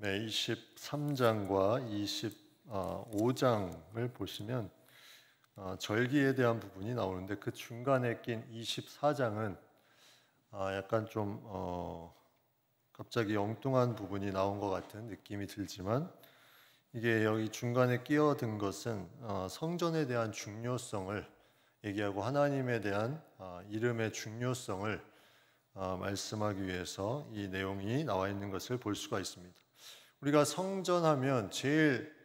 네, 23장과 25장을 보시면 절기에 대한 부분이 나오는데 그 중간에 낀 24장은 약간 좀 갑자기 엉뚱한 부분이 나온 것 같은 느낌이 들지만 이게 여기 중간에 끼어든 것은 성전에 대한 중요성을 얘기하고 하나님에 대한 이름의 중요성을 말씀하기 위해서 이 내용이 나와 있는 것을 볼 수가 있습니다. 우리가 성전하면 제일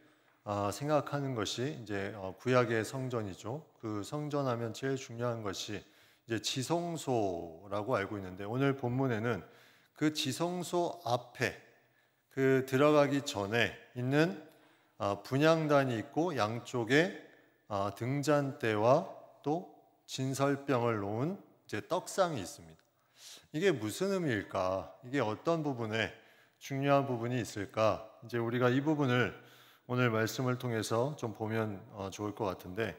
생각하는 것이 이제 구약의 성전이죠. 그 성전하면 제일 중요한 것이 이제 지성소라고 알고 있는데 오늘 본문에는 그 지성소 앞에 그 들어가기 전에 있는 분향단이 있고 양쪽에 등잔대와 또 진설병을 놓은 이제 떡상이 있습니다. 이게 무슨 의미일까? 이게 어떤 부분에 중요한 부분이 있을까? 이제 우리가 이 부분을 오늘 말씀을 통해서 좀 보면 좋을 것 같은데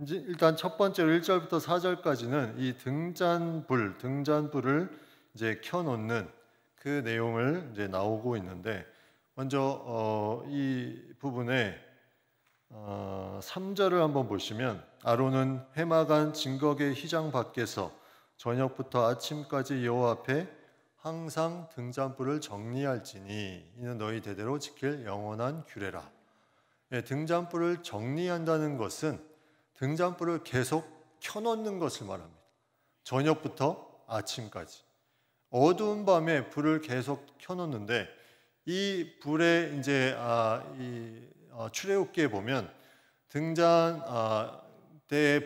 이제 일단 첫 번째로 1절부터 4절까지는 이 등잔불을 이제 켜놓는 그 내용을 이제 나오고 있는데 먼저 이 부분에 3절을 한번 보시면 아론은 해마간 증거계 휘장 밖에서 저녁부터 아침까지 여호와 앞에 항상 등잔불을 정리할지니 이는 너희 대대로 지킬 영원한 규례라. 등잔불을 정리한다는 것은 등잔불을 계속 켜놓는 것을 말합니다. 저녁부터 아침까지 어두운 밤에 불을 계속 켜놓는데 이 불의 이제 출애굽기에 보면 등잔대의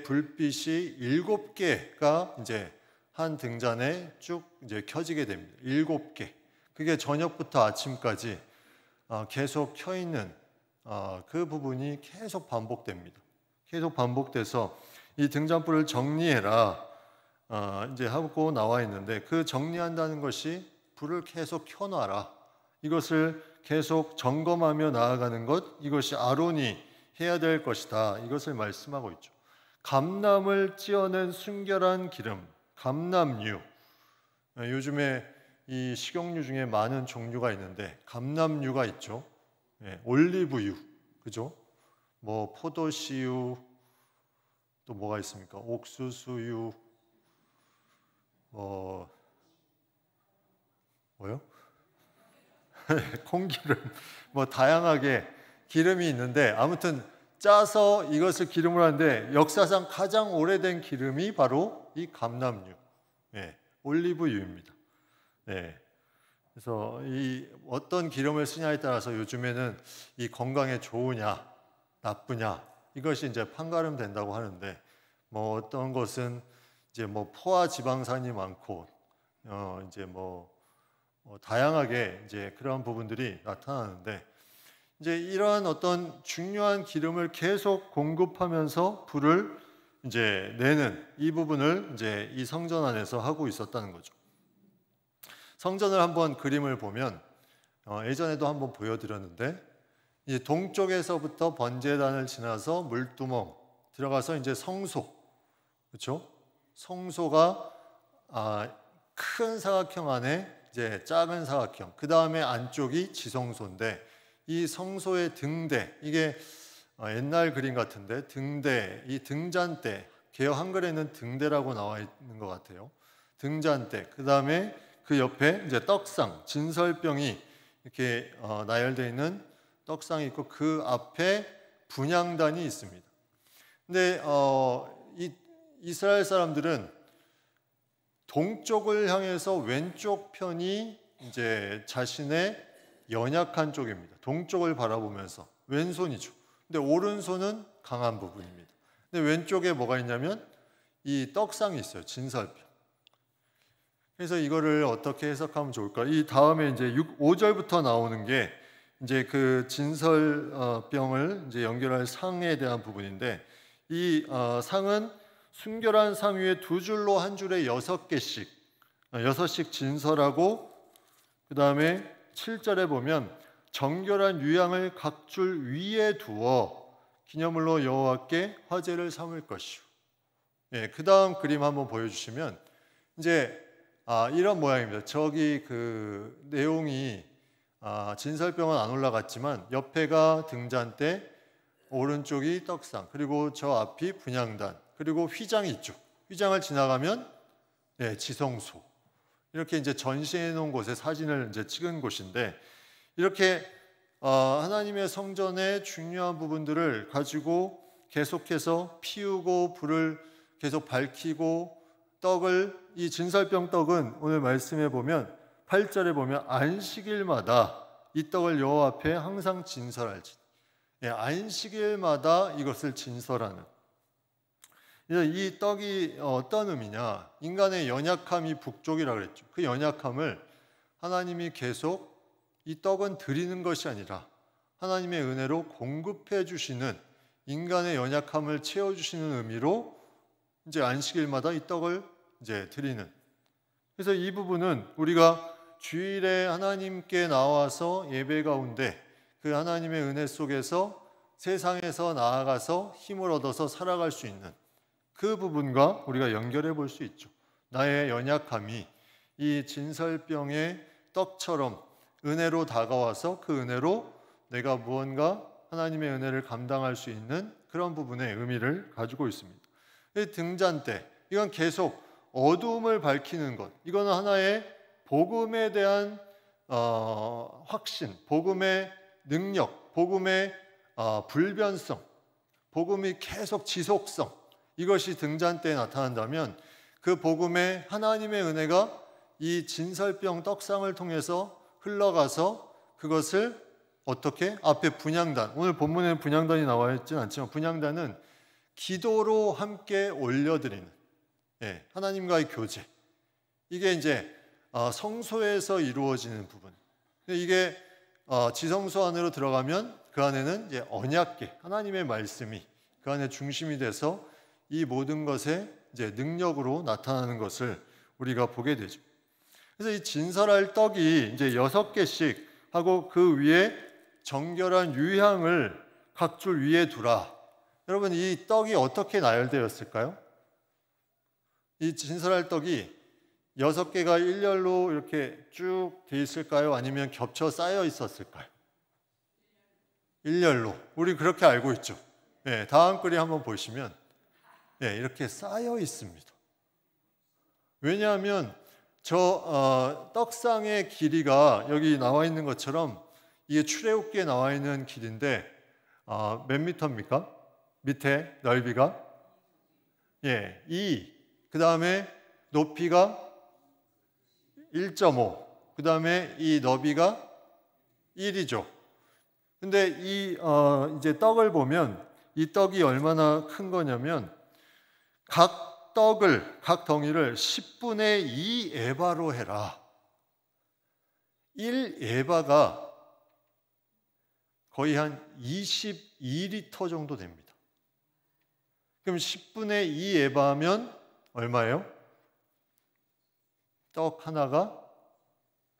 불빛이 7개가 이제 한 등잔에 쭉 이제 켜지게 됩니다. 7개. 그게 저녁부터 아침까지 계속 켜 있는 그 부분이 계속 반복됩니다. 계속 반복돼서 이 등잔불을 정리해라 이제 하고 나와 있는데 그 정리한다는 것이 불을 계속 켜놔라. 이것을 계속 점검하며 나아가는 것, 이것이 아론이 해야 될 것이다. 이것을 말씀하고 있죠. 감람을 찧어낸 순결한 기름, 감람유. 요즘에 이 식용유 중에 많은 종류가 있는데 감람유가 있죠. 올리브유, 그죠? 뭐 포도씨유, 또 뭐가 있습니까? 옥수수유, 뭐요? 콩기름, 뭐 다양하게 기름이 있는데 아무튼 짜서 이것을 기름으로 하는데 역사상 가장 오래된 기름이 바로 이 감람유, 올리브유입니다. 그래서 이 어떤 기름을 쓰냐에 따라서 요즘에는 이 건강에 좋으냐 나쁘냐 이것이 이제 판가름 된다고 하는데 뭐 어떤 것은 이제 뭐 포화 지방산이 많고 이제 뭐 다양하게 이제 그런 부분들이 나타나는데 이제 이러한 어떤 중요한 기름을 계속 공급하면서 불을 이제 내는 이 부분을 이제 이 성전 안에서 하고 있었다는 거죠. 성전을 한번 그림을 보면 예전에도 한번 보여드렸는데 이제 동쪽에서부터 번제단을 지나서 물두멍 들어가서 이제 성소, 그렇죠? 성소가 큰 사각형 안에 이제 작은 사각형, 그 다음에 안쪽이 지성소인데 이 성소의 등대, 이게 옛날 그림 같은데 등대, 이 등잔대, 개역 한글에는 등대라고 나와 있는 것 같아요. 등잔대, 그 다음에 그 옆에 이제 떡상, 진설병이 이렇게 나열되어 있는 떡상이 있고 그 앞에 분향단이 있습니다. 근데 이 이스라엘 사람들은 동쪽을 향해서 왼쪽 편이 이제 자신의 연약한 쪽입니다. 동쪽을 바라보면서 왼손이죠. 근데 오른손은 강한 부분입니다. 근데 왼쪽에 뭐가 있냐면 이 떡상이 있어요. 진설병. 그래서 이거를 어떻게 해석하면 좋을까? 이 다음에 이제 5절부터 나오는 게 이제 그 진설병을 이제 연결할 상에 대한 부분인데 이 상은 순결한 상 위에 두 줄로 한 줄에 6개씩, 6씩 진설하고 그 다음에 7절에 보면 정결한 유향을 각 줄 위에 두어 기념물로 여호와께 화제를 삼을 것이요. 그 다음 그림 한번 보여주시면 이제 이런 모양입니다. 저기 그 내용이 진설병은 안 올라갔지만 옆에가 등잔대, 오른쪽이 떡상, 그리고 저 앞이 분향단, 그리고 휘장이 있죠. 휘장을 지나가면 지성소. 이렇게 이제 전시해 놓은 곳에 사진을 이제 찍은 곳인데, 이렇게 하나님의 성전의 중요한 부분들을 가지고 계속해서 피우고 불을 계속 밝히고, 떡을, 이 진설병 떡은 오늘 말씀해 보면 8절에 보면 안식일마다 이 떡을 여호와 앞에 항상 진설할지. 안식일마다 이것을 진설하는. 이 떡이 어떤 의미냐? 인간의 연약함이 북쪽이라고 그랬죠. 그 연약함을 하나님이 계속 이 떡은 드리는 것이 아니라 하나님의 은혜로 공급해 주시는, 인간의 연약함을 채워 주시는 의미로 이제 안식일마다 이 떡을 이제 드리는. 그래서 이 부분은 우리가 주일에 하나님께 나와서 예배 가운데 그 하나님의 은혜 속에서 세상에서 나아가서 힘을 얻어서 살아갈 수 있는 그 부분과 우리가 연결해 볼 수 있죠. 나의 연약함이 이 진설병의 떡처럼 은혜로 다가와서 그 은혜로 내가 무언가 하나님의 은혜를 감당할 수 있는 그런 부분의 의미를 가지고 있습니다. 등잔대, 이건 계속 어두움을 밝히는 것. 이거는 하나의 복음에 대한 확신, 복음의 능력, 복음의 불변성, 복음이 계속 지속성, 이것이 등잔대에 나타난다면 그 복음의 하나님의 은혜가 이 진설병 떡상을 통해서 흘러가서 그것을 어떻게? 앞에 분향단, 오늘 본문에는 분향단이 나와 있지는 않지만 분향단은 기도로 함께 올려드리는 하나님과의 교제, 이게 이제 성소에서 이루어지는 부분. 이게 지성소 안으로 들어가면 그 안에는 이제 언약궤, 하나님의 말씀이 그 안에 중심이 돼서 이 모든 것의 이제 능력으로 나타나는 것을 우리가 보게 되죠. 그래서 이 진설할 떡이 이제 6개씩 하고 그 위에 정결한 유향을 각 줄 위에 두라. 여러분, 이 떡이 어떻게 나열되었을까요? 이 진설할 떡이 6개가 일렬로 이렇게 쭉 돼 있을까요? 아니면 겹쳐 쌓여 있었을까요? 일렬로. 우리 그렇게 알고 있죠. 다음 글에 한번 보시면 이렇게 쌓여 있습니다. 왜냐하면 저 떡상의 길이가 여기 나와 있는 것처럼 이게 출애굽기에 나와 있는 길인데 몇 미터입니까? 밑에 넓이가 2, 그 다음에 높이가 1.5, 그 다음에 이 너비가 1이죠. 근데 이 이제 떡을 보면 이 떡이 얼마나 큰 거냐면 각 덩이를 10분의 2 에바로 해라. 1 에바가 거의 한 22리터 정도 됩니다. 그럼 10분의 2 에바면 얼마예요? 떡 하나가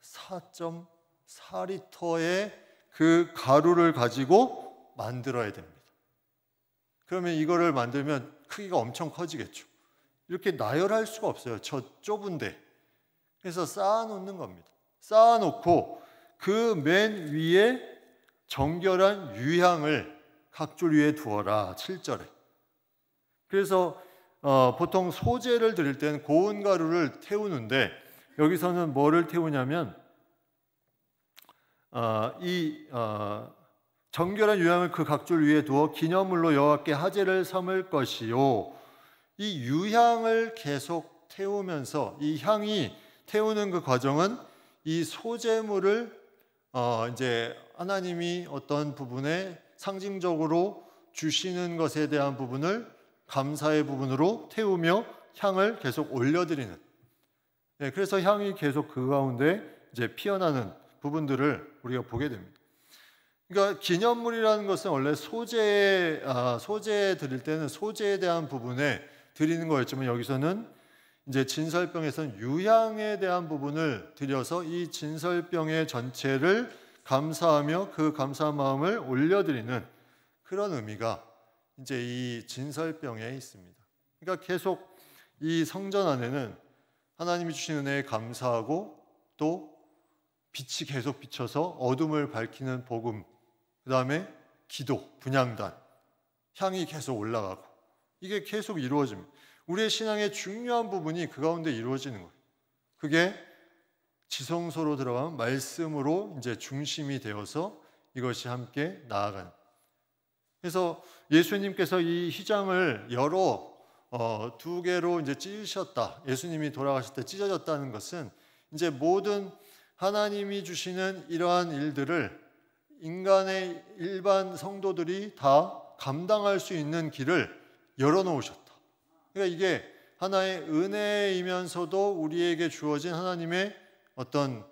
4.4리터의 그 가루를 가지고 만들어야 됩니다. 그러면 이거를 만들면 크기가 엄청 커지겠죠. 이렇게 나열할 수가 없어요. 저 좁은데. 그래서 쌓아놓는 겁니다. 쌓아놓고 그 맨 위에 정결한 유향을 각 줄 위에 두어라. 7절에. 그래서 보통 소제를 드릴 때는 고운 가루를 태우는데 여기서는 뭐를 태우냐면 정결한 유향을 그 각 줄 위에 두어 기념물로 여호와께 화제를 삼을 것이요. 이 유향을 계속 태우면서 이 향이 태우는 그 과정은 이 소제물을 이제 하나님이 어떤 부분에 상징적으로 주시는 것에 대한 부분을 감사의 부분으로 태우며 향을 계속 올려드리는. 그래서 향이 계속 그 가운데 이제 피어나는 부분들을 우리가 보게 됩니다. 그러니까 기념물이라는 것은 원래 소제 드릴 때는 소제에 대한 부분에 드리는 거였지만 여기서는 이제 진설병에서는 유향에 대한 부분을 드려서 이 진설병의 전체를 감사하며 그 감사한 마음을 올려드리는 그런 의미가 이제 이 진설병에 있습니다. 그러니까 계속 이 성전 안에는 하나님이 주신 은혜에 감사하고 또 빛이 계속 비쳐서 어둠을 밝히는 복음, 그 다음에 기도, 분향단, 향이 계속 올라가고 이게 계속 이루어집니다. 우리의 신앙의 중요한 부분이 그 가운데 이루어지는 거예요. 그게 지성소로 들어가면 말씀으로 이제 중심이 되어서 이것이 함께 나아가는. 그래서 예수님께서 이 휘장을 두 개로 이제 찢으셨다. 예수님이 돌아가실 때 찢어졌다는 것은 이제 모든 하나님이 주시는 이러한 일들을 인간의 일반 성도들이 다 감당할 수 있는 길을 열어놓으셨다. 그러니까 이게 하나의 은혜이면서도 우리에게 주어진 하나님의 어떤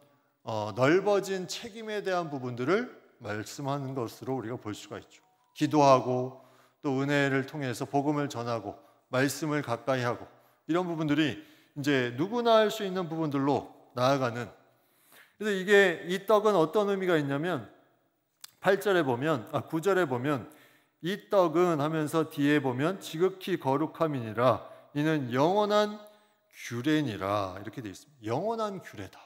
넓어진 책임에 대한 부분들을 말씀하는 것으로 우리가 볼 수가 있죠. 기도하고 또 은혜를 통해서 복음을 전하고 말씀을 가까이 하고 이런 부분들이 이제 누구나 할 수 있는 부분들로 나아가는. 그래서 이 떡은 어떤 의미가 있냐면 9절에 보면 이 떡은 하면서 뒤에 보면 지극히 거룩함이니라 이는 영원한 규례니라 이렇게 되어 있습니다. 영원한 규례다.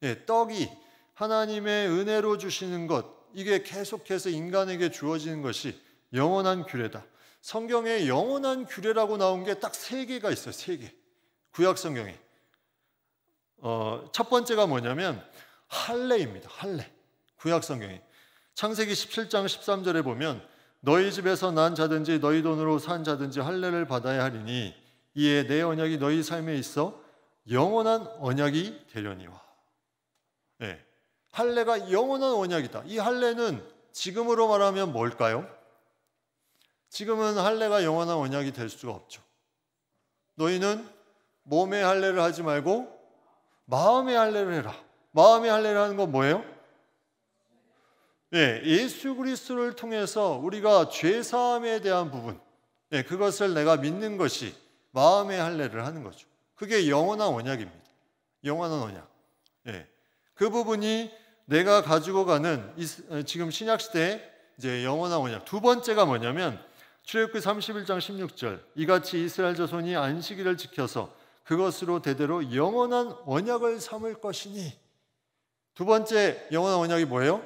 예, 떡이 하나님의 은혜로 주시는 것, 이게 계속해서 인간에게 주어지는 것이 영원한 규례다. 성경에 영원한 규례라고 나온 게 딱 3개가 있어요. 3개. 구약 성경에. 첫 번째가 뭐냐면 할례입니다. 할례. 구약 성경에. 창세기 17장 13절에 보면 너희 집에서 난 자든지 너희 돈으로 산 자든지 할례를 받아야 하리니 이에 내 언약이 너희 삶에 있어 영원한 언약이 되려니와. 네. 할례가 영원한 언약이다. 이 할례는 지금으로 말하면 뭘까요? 지금은 할례가 영원한 언약이 될 수가 없죠. 너희는 몸의 할례를 하지 말고 마음의 할례를 해라. 마음의 할례를 하는 건 뭐예요? 네, 예수 그리스도를 통해서 우리가 죄 사함에 대한 부분, 네, 그것을 내가 믿는 것이 마음의 할례를 하는 거죠. 그게 영원한 언약입니다. 영원한 언약. 네, 그 부분이 내가 가지고 가는 지금 신약 시대의 이제 영원한 언약. 두 번째가 뭐냐면 출애굽기 31장 16절 이같이 이스라엘 자손이 안식일을 지켜서 그것으로 대대로 영원한 언약을 삼을 것이니. 두 번째 영원한 언약이 뭐예요?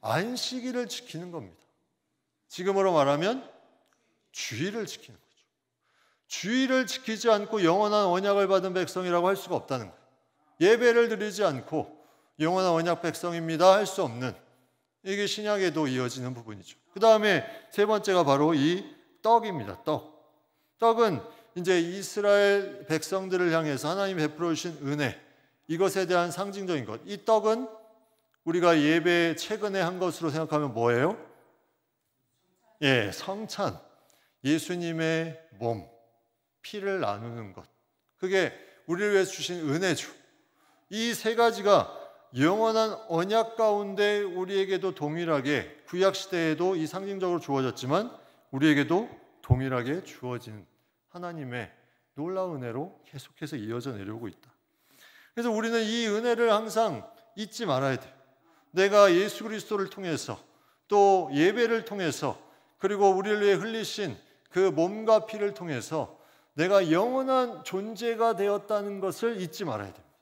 안식일을 지키는 겁니다. 지금으로 말하면 주일을 지키는 거죠. 주일을 지키지 않고 영원한 언약을 받은 백성이라고 할 수가 없다는 거예요. 예배를 드리지 않고 영원한 언약 백성입니다 할 수 없는, 이게 신약에도 이어지는 부분이죠. 그 다음에 세 번째가 바로 이 떡입니다. 떡은 이제 이스라엘 백성들을 향해서 하나님 베풀어 주신 은혜, 이것에 대한 상징적인 것. 이 떡은 우리가 예배 최근에 한 것으로 생각하면 뭐예요? 예, 성찬. 예수님의 몸, 피를 나누는 것. 그게 우리를 위해서 주신 은혜죠. 이 세 가지가 영원한 언약 가운데 우리에게도 동일하게, 구약 시대에도 이 상징적으로 주어졌지만 우리에게도 동일하게 주어진 하나님의 놀라운 은혜로 계속해서 이어져 내려오고 있다. 그래서 우리는 이 은혜를 항상 잊지 말아야 돼요. 내가 예수 그리스도를 통해서 또 예배를 통해서 그리고 우리를 위해 흘리신 그 몸과 피를 통해서 내가 영원한 존재가 되었다는 것을 잊지 말아야 됩니다.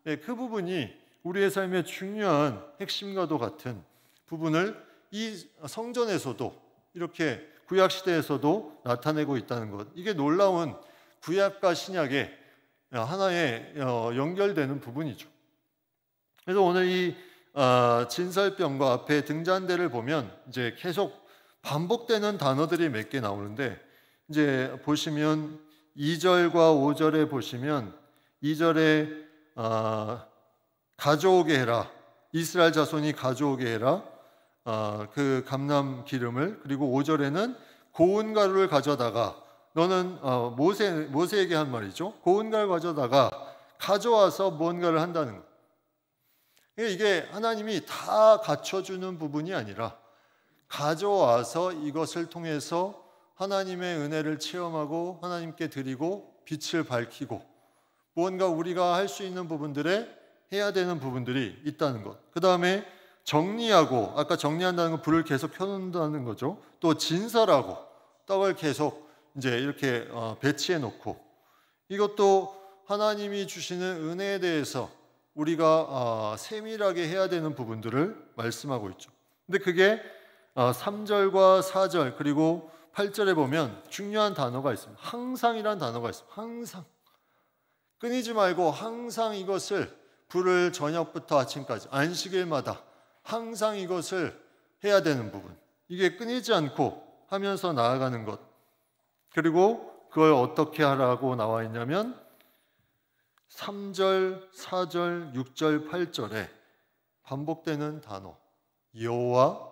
네, 그 부분이 우리의 삶의 중요한 핵심과도 같은 부분을 이 성전에서도 이렇게 구약시대에서도 나타내고 있다는 것. 이게 놀라운 구약과 신약의 하나의 연결되는 부분이죠. 그래서 오늘 이 진설병과 앞에 등잔대를 보면 이제 계속 반복되는 단어들이 몇 개 나오는데, 이제 보시면 2절과 5절에 보시면 2절에 가져오게 해라. 이스라엘 자손이 가져오게 해라. 그 감람 기름을. 그리고 5절에는 고운 가루를 가져다가, 너는 모세에게 한 말이죠. 고운 가루를 가져와서 무언가를 한다는 것. 이게 하나님이 다 갖춰주는 부분이 아니라 가져와서 이것을 통해서 하나님의 은혜를 체험하고 하나님께 드리고 빛을 밝히고 무언가 우리가 할 수 있는 부분들에 해야 되는 부분들이 있다는 것. 그 다음에 정리하고, 아까 정리한다는 건 불을 계속 켜놓는다는 거죠. 또 진설하고 떡을 계속 이제 이렇게 배치해 놓고, 이것도 하나님이 주시는 은혜에 대해서 우리가 세밀하게 해야 되는 부분들을 말씀하고 있죠. 근데 그게 3절과 4절 그리고 8절에 보면 중요한 단어가 있습니다. 항상이란 단어가 있습니다. 항상. 끊이지 말고 항상 이것을 불을 저녁부터 아침까지 안식일마다 항상 이것을 해야 되는 부분. 이게 끊이지 않고 하면서 나아가는 것. 그리고 그걸 어떻게 하라고 나와 있냐면 3절, 4절, 6절, 8절에 반복되는 단어. 여호와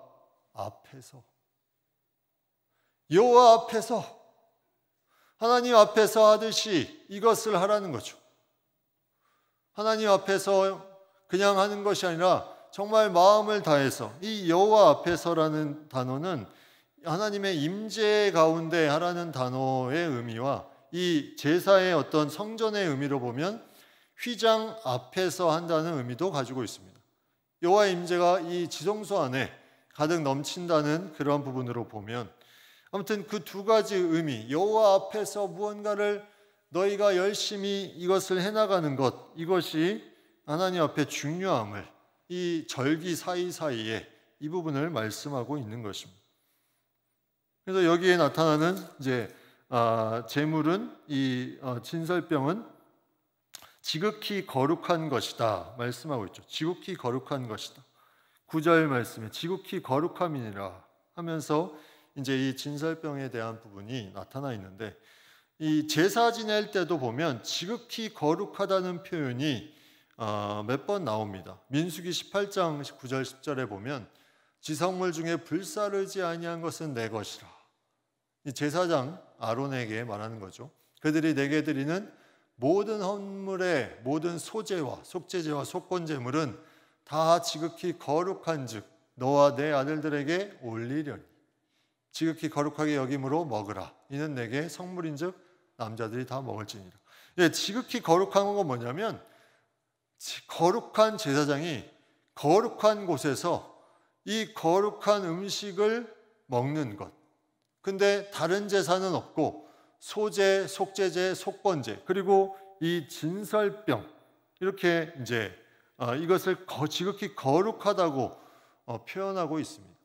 앞에서. 여호와 앞에서. 하나님 앞에서 하듯이 이것을 하라는 거죠. 하나님 앞에서 그냥 하는 것이 아니라 정말 마음을 다해서 이 여호와 앞에서라는 단어는 하나님의 임재 가운데 하라는 단어의 의미와 이 제사의 어떤 성전의 의미로 보면 휘장 앞에서 한다는 의미도 가지고 있습니다. 여호와 임재가 이 지성소 안에 가득 넘친다는 그런 부분으로 보면 아무튼 그 두 가지 의미, 여호와 앞에서 무언가를 너희가 열심히 이것을 해나가는 것, 이것이 하나님 앞에 중요함을 이 절기 사이사이에 이 부분을 말씀하고 있는 것입니다. 그래서 여기에 나타나는 이제 제물은 이 진설병은 지극히 거룩한 것이다 말씀하고 있죠. 지극히 거룩한 것이다. 9절 말씀에 지극히 거룩함이니라 하면서 이제 이 진설병에 대한 부분이 나타나 있는데 이 제사 지낼 때도 보면 지극히 거룩하다는 표현이 몇 번 나옵니다. 민수기 18장 9절 10절에 보면 지성물 중에 불사르지 아니한 것은 내 것이라. 이 제사장 아론에게 말하는 거죠. 그들이 내게 드리는 모든 헌물의 모든 소제와 속제제와 속건제물은 다 지극히 거룩한즉 너와 내 아들들에게 올리려니 지극히 거룩하게 여김으로 먹으라. 이는 내게 성물인즉 남자들이 다 먹을지니라. 예, 지극히 거룩한 건 뭐냐면 거룩한 제사장이 거룩한 곳에서 이 거룩한 음식을 먹는 것. 근데 다른 제사는 없고 소제, 속제제, 속건제 그리고 이 진설병 이렇게 이제 이것을 지극히 거룩하다고 표현하고 있습니다.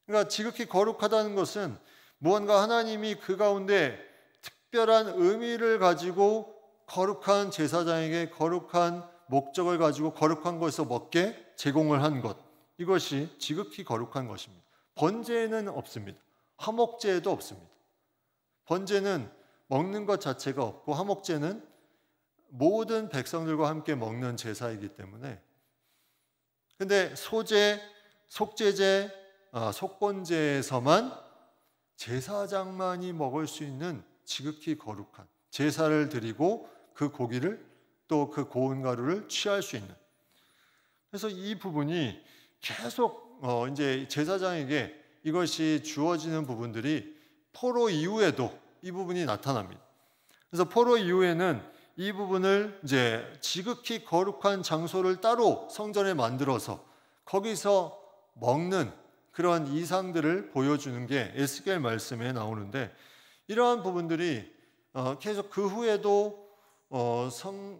그러니까 지극히 거룩하다는 것은 무언가 하나님이 그 가운데 특별한 의미를 가지고 거룩한 제사장에게 거룩한 목적을 가지고 거룩한 것에서 먹게 제공을 한 것. 이것이 지극히 거룩한 것입니다. 번제에는 없습니다. 화목제에도 없습니다. 번제는 먹는 것 자체가 없고 화목제는 모든 백성들과 함께 먹는 제사이기 때문에 근데 소제, 속제제, 속건제에서만 제사장만이 먹을 수 있는 지극히 거룩한 제사를 드리고 그 고기를 또 그 고운 가루를 취할 수 있는 그래서 이 부분이 계속 이제 제사장에게 이것이 주어지는 부분들이 포로 이후에도 이 부분이 나타납니다. 그래서 포로 이후에는 이 부분을 이제 지극히 거룩한 장소를 따로 성전에 만들어서 거기서 먹는 그런 이상들을 보여주는 게 에스겔 말씀에 나오는데 이러한 부분들이 계속 그 후에도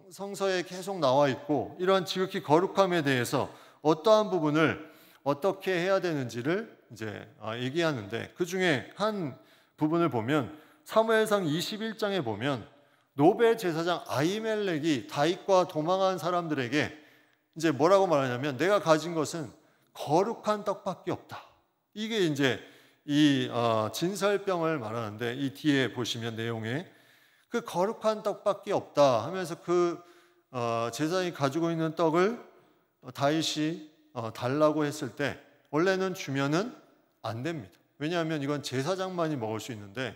성서에 계속 나와 있고 이러한 지극히 거룩함에 대해서 어떠한 부분을 어떻게 해야 되는지를 이제 얘기하는데 그 중에 한 부분을 보면 사무엘상 21장에 보면 노베 제사장 아히멜렉이 다윗과 도망한 사람들에게 이제 뭐라고 말하냐면 내가 가진 것은 거룩한 떡밖에 없다. 이게 이제 이 진설병을 말하는데 이 뒤에 보시면 내용에 그 거룩한 떡밖에 없다 하면서 그 제사장이 가지고 있는 떡을 다윗이 달라고 했을 때 원래는 주면은 안 됩니다. 왜냐하면 이건 제사장만이 먹을 수 있는데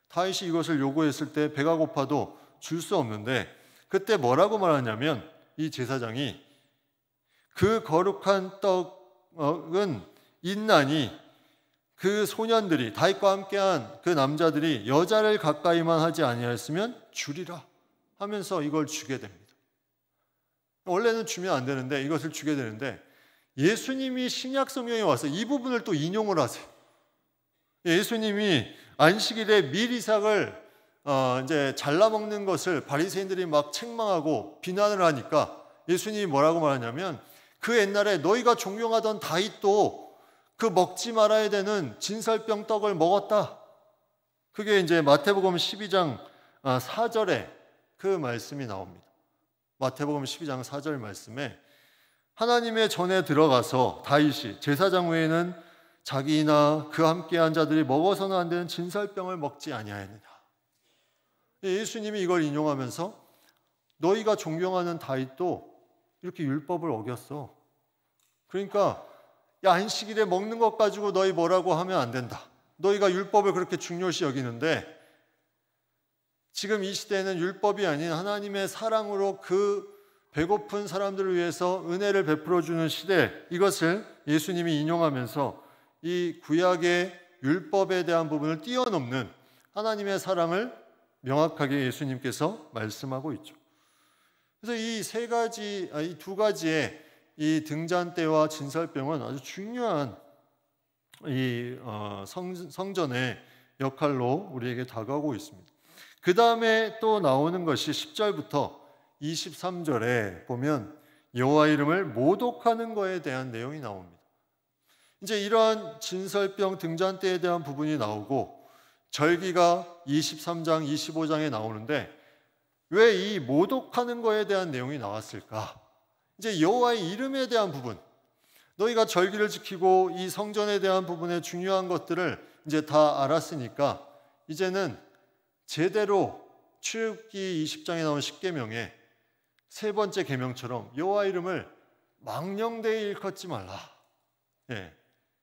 다윗이 이것을 요구했을 때 배가 고파도 줄 수 없는데 그때 뭐라고 말하냐면 이 제사장이 그 거룩한 떡은 있나니 그 소년들이 다윗과 함께한 그 남자들이 여자를 가까이만 하지 아니하였으면 주리라 하면서 이걸 주게 됩니다. 원래는 주면 안 되는데 이것을 주게 되는데 예수님이 신약 성경에 와서 이 부분을 또 인용을 하세요. 예수님이 안식일에 밀이삭을 이제 잘라 먹는 것을 바리새인들이 막 책망하고 비난을 하니까 예수님이 뭐라고 말하냐면 그 옛날에 너희가 존경하던 다윗도 그 먹지 말아야 되는 진설병 떡을 먹었다. 그게 이제 마태복음 12장 4절에 그 말씀이 나옵니다. 마태복음 12장 4절 말씀에 하나님의 전에 들어가서 다윗이 제사장 외에는 자기나 그 함께한 자들이 먹어서는 안 되는 진설병을 먹지 아니하였느냐. 예수님이 이걸 인용하면서 너희가 존경하는 다윗도 이렇게 율법을 어겼어. 그러니까 야, 안식일에 먹는 것 가지고 너희 뭐라고 하면 안 된다. 너희가 율법을 그렇게 중요시 여기는데 지금 이 시대에는 율법이 아닌 하나님의 사랑으로 그 배고픈 사람들을 위해서 은혜를 베풀어주는 시대, 이것을 예수님이 인용하면서 이 구약의 율법에 대한 부분을 뛰어넘는 하나님의 사랑을 명확하게 예수님께서 말씀하고 있죠. 그래서 이 두 가지의 이 등잔 때와 진설병은 아주 중요한 성전의 역할로 우리에게 다가오고 있습니다. 그 다음에 또 나오는 것이 10절부터 23절에 보면 여호와 이름을 모독하는 것에 대한 내용이 나옵니다. 이제 이러한 진설병 등잔대에 대한 부분이 나오고 절기가 23장, 25장에 나오는데 왜 이 모독하는 것에 대한 내용이 나왔을까? 이제 여호와의 이름에 대한 부분, 너희가 절기를 지키고 이 성전에 대한 부분의 중요한 것들을 이제 다 알았으니까 이제는 제대로 출애굽기 20장에 나온 십계명의 세 번째 계명처럼 여호와 이름을 망령되이 일컫지 말라.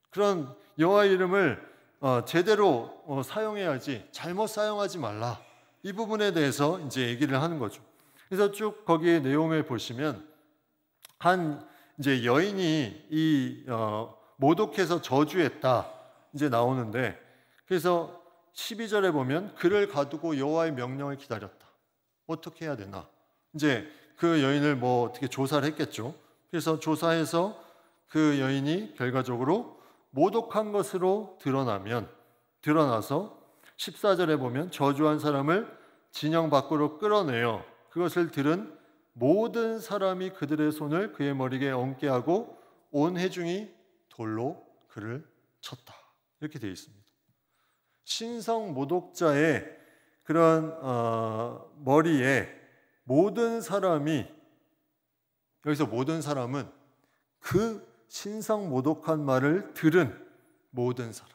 그런 여호와 이름을 제대로 사용해야지 잘못 사용하지 말라. 이 부분에 대해서 이제 얘기를 하는 거죠. 그래서 쭉 거기에 내용을 보시면 한 이제 여인이 모독해서 저주했다 이제 나오는데 그래서 12절에 보면 그를 가두고 여호와의 명령을 기다렸다. 어떻게 해야 되나? 이제 그 여인을 뭐 어떻게 조사를 했겠죠. 그래서 조사해서 그 여인이 결과적으로 모독한 것으로 드러나서 14절에 보면 저주한 사람을 진영 밖으로 끌어내어 그것을 들은 모든 사람이 그들의 손을 그의 머리에 얹게 하고 온 회중이 돌로 그를 쳤다. 이렇게 되어 있습니다. 신성 모독자의 그런 머리에 모든 사람이, 여기서 모든 사람은 그 신성 모독한 말을 들은 모든 사람.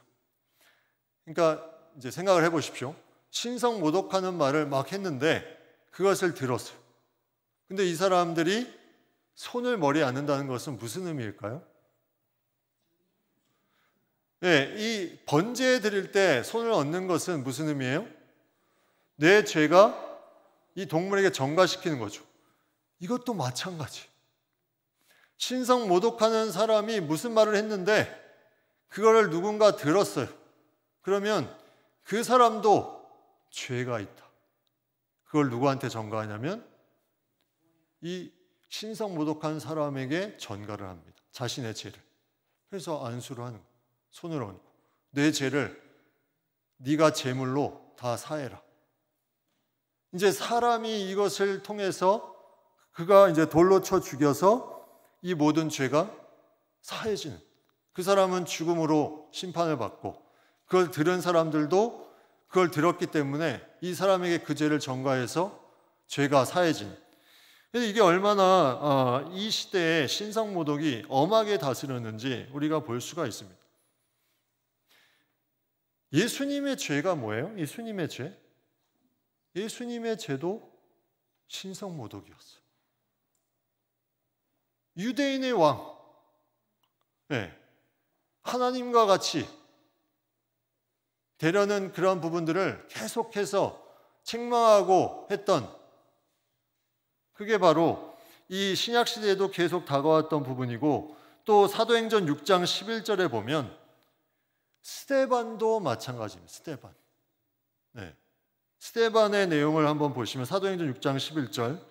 그러니까 이제 생각을 해보십시오. 신성 모독하는 말을 막 했는데 그것을 들었어요. 근데 이 사람들이 손을 머리에 얹는다는 것은 무슨 의미일까요? 이 번제 드릴 때 손을 얹는 것은 무슨 의미예요? 내 죄가 이 동물에게 전가시키는 거죠. 이것도 마찬가지. 신성 모독하는 사람이 무슨 말을 했는데 그거를 누군가 들었어요. 그러면 그 사람도 죄가 있다. 그걸 누구한테 전가하냐면 이 신성 모독한 사람에게 전가를 합니다. 자신의 죄를. 그래서 안수를 하는 거예요. 손을 얹고 내 죄를 네가 제물로 다 사해라. 이제 사람이 이것을 통해서 그가 이제 돌로 쳐 죽여서 이 모든 죄가 사해지는, 그 사람은 죽음으로 심판을 받고 그걸 들은 사람들도 그걸 들었기 때문에 이 사람에게 그 죄를 전가해서 죄가 사해지는. 이게 얼마나 이 시대에 신성 모독이 엄하게 다스렸는지 우리가 볼 수가 있습니다. 예수님의 죄가 뭐예요? 예수님의 죄? 예수님의 죄도 신성 모독이었어요. 유대인의 왕, 하나님과 같이 되려는 그런 부분들을 계속해서 책망하고 했던, 그게 바로 이 신약 시대에도 계속 다가왔던 부분이고, 또 사도행전 6장 11절에 보면 스데반도 마찬가지입니다. 스데반의 내용을 한번 보시면 사도행전 6장 11절,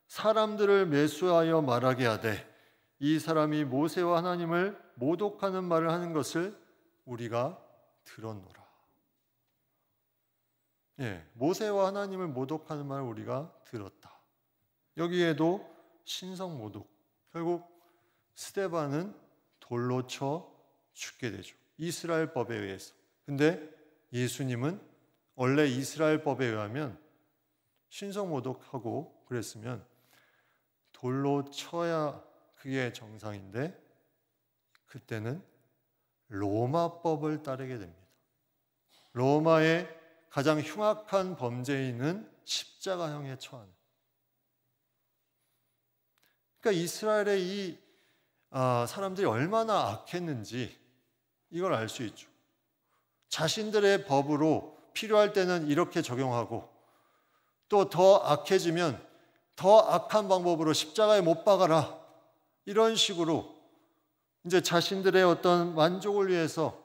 사람들을 매수하여 말하게 하되 이 사람이 모세와 하나님을 모독하는 말을 하는 것을 우리가 들었노라. 모세와 하나님을 모독하는 말을 우리가 들었다. 여기에도 신성 모독. 결국 스데반은 돌로 쳐 죽게 되죠. 이스라엘 법에 의해서. 근데 예수님은 원래 이스라엘 법에 의하면 신성 모독하고 그랬으면 돌로 쳐야 그게 정상인데 그때는 로마법을 따르게 됩니다. 로마의 가장 흉악한 범죄인은 십자가형에 처하는. 그러니까 이스라엘의 이 사람들이 얼마나 악했는지 이걸 알 수 있죠. 자신들의 법으로 필요할 때는 이렇게 적용하고 또 더 악해지면 더 악한 방법으로 십자가에 못 박아라. 이런 식으로 이제 자신들의 어떤 만족을 위해서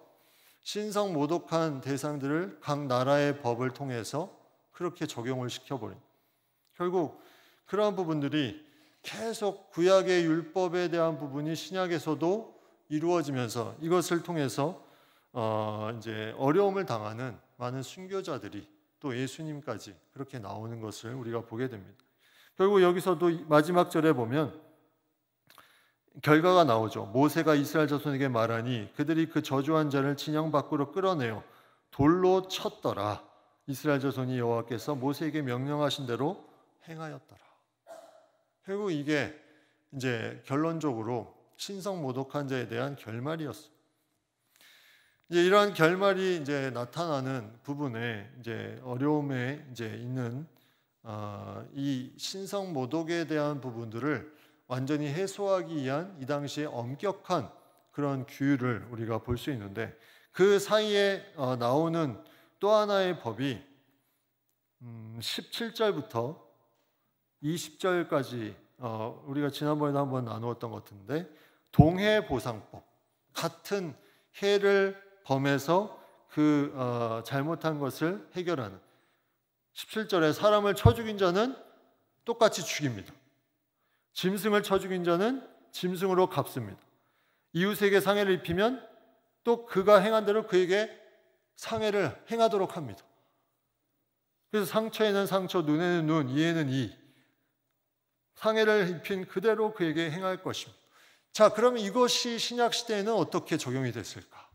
신성 모독한 대상들을 각 나라의 법을 통해서 그렇게 적용을 시켜버린. 결국 그러한 부분들이 계속 구약의 율법에 대한 부분이 신약에서도 이루어지면서 이것을 통해서 이제 어려움을 당하는 많은 순교자들이 또 예수님까지 그렇게 나오는 것을 우리가 보게 됩니다. 결국 여기서도 마지막 절에 보면 결과가 나오죠. 모세가 이스라엘 자손에게 말하니 그들이 그 저주한 자를 진영 밖으로 끌어내어 돌로 쳤더라. 이스라엘 자손이 여호와께서 모세에게 명령하신 대로 행하였더라. 결국 이게 이제 결론적으로 신성 모독한 자에 대한 결말이었어요. 이제 이러한 결말이 이제 나타나는 부분에 이제 어려움에 이제 있는 이 신성 모독에 대한 부분들을 완전히 해소하기 위한 이 당시에 엄격한 그런 규율을 우리가 볼 수 있는데 그 사이에 나오는 또 하나의 법이 17절부터 20절까지 우리가 지난번에도 한번 나누었던 것 같은데 동해보상법, 같은 해를 범해서 그 잘못한 것을 해결하는 17절에 사람을 쳐 죽인 자는 똑같이 죽입니다. 짐승을 쳐 죽인 자는 짐승으로 갚습니다. 이웃에게 상해를 입히면 또 그가 행한 대로 그에게 상해를 행하도록 합니다. 그래서 상처에는 상처, 눈에는 눈, 이에는 이. 상해를 입힌 그대로 그에게 행할 것입니다. 자, 그러면 이것이 신약 시대에는 어떻게 적용이 됐을까?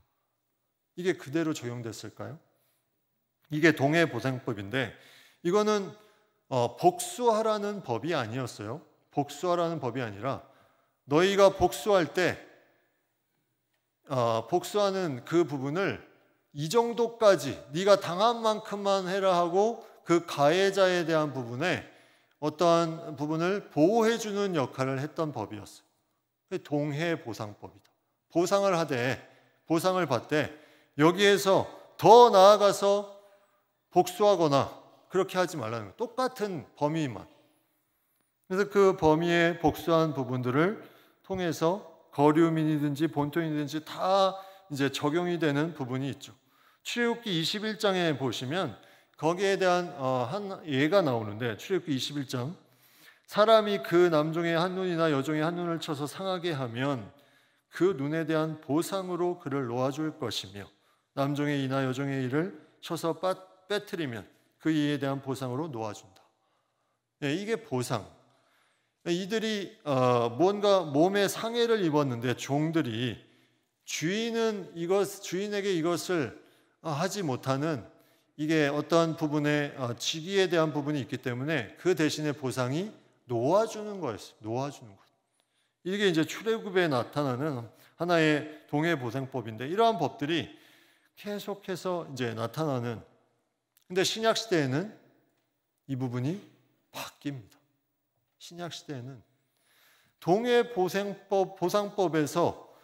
이게 그대로 적용됐을까요? 이게 동해보상법인데 이거는 복수하라는 법이 아니었어요. 복수하라는 법이 아니라 너희가 복수할 때 복수하는 그 부분을 이 정도까지 네가 당한 만큼만 해라 하고 그 가해자에 대한 부분에 어떠한 부분을 보호해주는 역할을 했던 법이었어요. 동해보상법이다. 보상을 하되 보상을 받되 여기에서 더 나아가서 복수하거나 그렇게 하지 말라는 거예요. 똑같은 범위만. 그래서 그 범위에 복수한 부분들을 통해서 거류민이든지 본토인이든지 다 이제 적용이 되는 부분이 있죠. 출애굽기 21장에 보시면 거기에 대한 한 예가 나오는데 출애굽기 21장 사람이 그 남종의 한 눈이나 여종의 한 눈을 쳐서 상하게 하면 그 눈에 대한 보상으로 그를 놓아줄 것이며 남종의 이나 여종의 이를 쳐서 빼뜨리면 그 이에 대한 보상으로 놓아준다. 이게 보상. 이들이 뭔가 몸에 상해를 입었는데 종들이 주인에게 이것을 하지 못하는 이게 어떠한 부분에 직위에 대한 부분이 있기 때문에 그 대신에 보상이 놓아주는 거였어요. 놓아주는 것. 이게 이제 출애굽에 나타나는 하나의 동해보상법인데 이러한 법들이 계속해서 이제 나타나는. 근데 신약 시대에는 이 부분이 바뀝니다. 신약 시대에는 동해보상법에서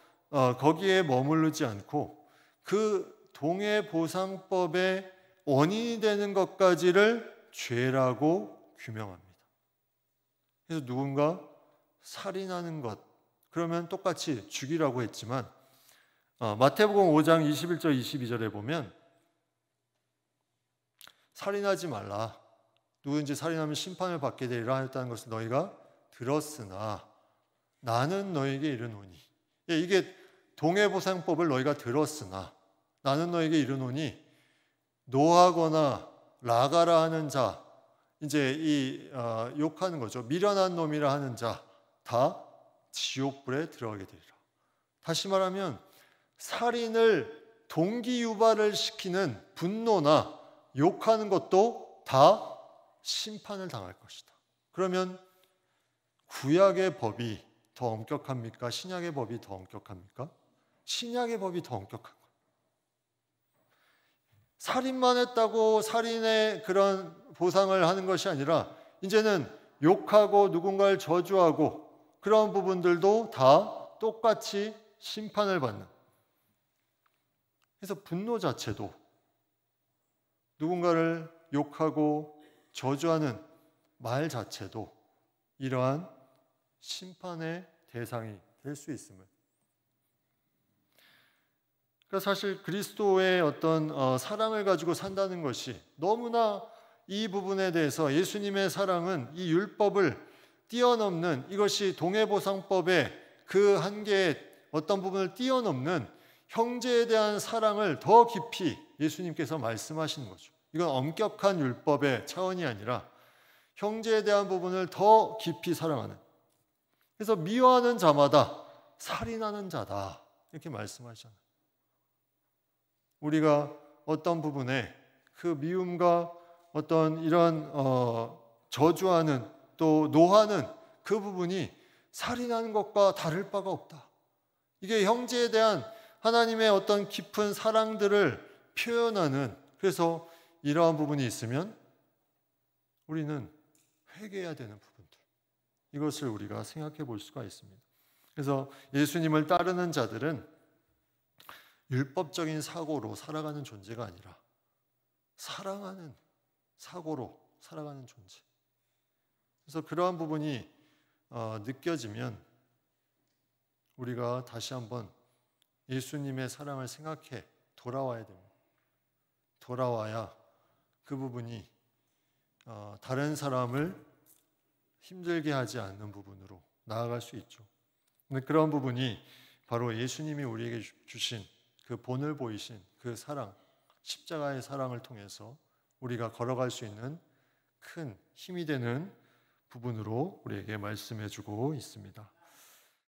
거기에 머무르지 않고 그 동해보상법의 원인이 되는 것까지를 죄라고 규명합니다. 그래서 누군가 살인하는 것 그러면 똑같이 죽이라고 했지만 마태복음 5장 21절 22절에 보면 살인하지 말라. 누구든지 살인하면 심판을 받게 되리라 하였다는 것을 너희가 들었으나 나는 너에게 이르노니. 이게 동해보상법을 너희가 들었으나 나는 너에게 이르노니 노하거나 라가라 하는 자, 이제 이 욕하는 거죠. 미련한 놈이라 하는 자, 다 지옥불에 들어가게 되리라. 다시 말하면 살인을 동기 유발을 시키는 분노나 욕하는 것도 다 심판을 당할 것이다. 그러면 구약의 법이 더 엄격합니까? 신약의 법이 더 엄격합니까? 신약의 법이 더 엄격한 거예요. 살인만 했다고 살인의 그런 보상을 하는 것이 아니라 이제는 욕하고 누군가를 저주하고 그런 부분들도 다 똑같이 심판을 받는. 그래서 분노 자체도 누군가를 욕하고 저주하는 말 자체도 이러한 심판의 대상이 될 수 있음을. 그러니까 사실 그리스도의 어떤 사랑을 가지고 산다는 것이 너무나 이 부분에 대해서 예수님의 사랑은 이 율법을 뛰어넘는, 이것이 동해보상법의 그 한계의 어떤 부분을 뛰어넘는 형제에 대한 사랑을 더 깊이 예수님께서 말씀하시는 거죠. 이건 엄격한 율법의 차원이 아니라 형제에 대한 부분을 더 깊이 사랑하는. 그래서 미워하는 자마다 살인하는 자다 이렇게 말씀하시잖아요. 우리가 어떤 부분에 그 미움과 어떤 이런 저주하는 또 노하는 그 부분이 살인하는 것과 다를 바가 없다. 이게 형제에 대한 하나님의 어떤 깊은 사랑들을 표현하는, 그래서 이러한 부분이 있으면 우리는 회개해야 되는 부분들, 이것을 우리가 생각해 볼 수가 있습니다. 그래서 예수님을 따르는 자들은 율법적인 사고로 살아가는 존재가 아니라 사랑하는 사고로 살아가는 존재. 그래서 그러한 부분이 느껴지면 우리가 다시 한번 예수님의 사랑을 생각해 돌아와야 됩니다. 돌아와야 그 부분이 다른 사람을 힘들게 하지 않는 부분으로 나아갈 수 있죠. 근데 그런 부분이 바로 예수님이 우리에게 주신 그 본을 보이신 그 사랑, 십자가의 사랑을 통해서 우리가 걸어갈 수 있는 큰 힘이 되는 부분으로 우리에게 말씀해 주고 있습니다.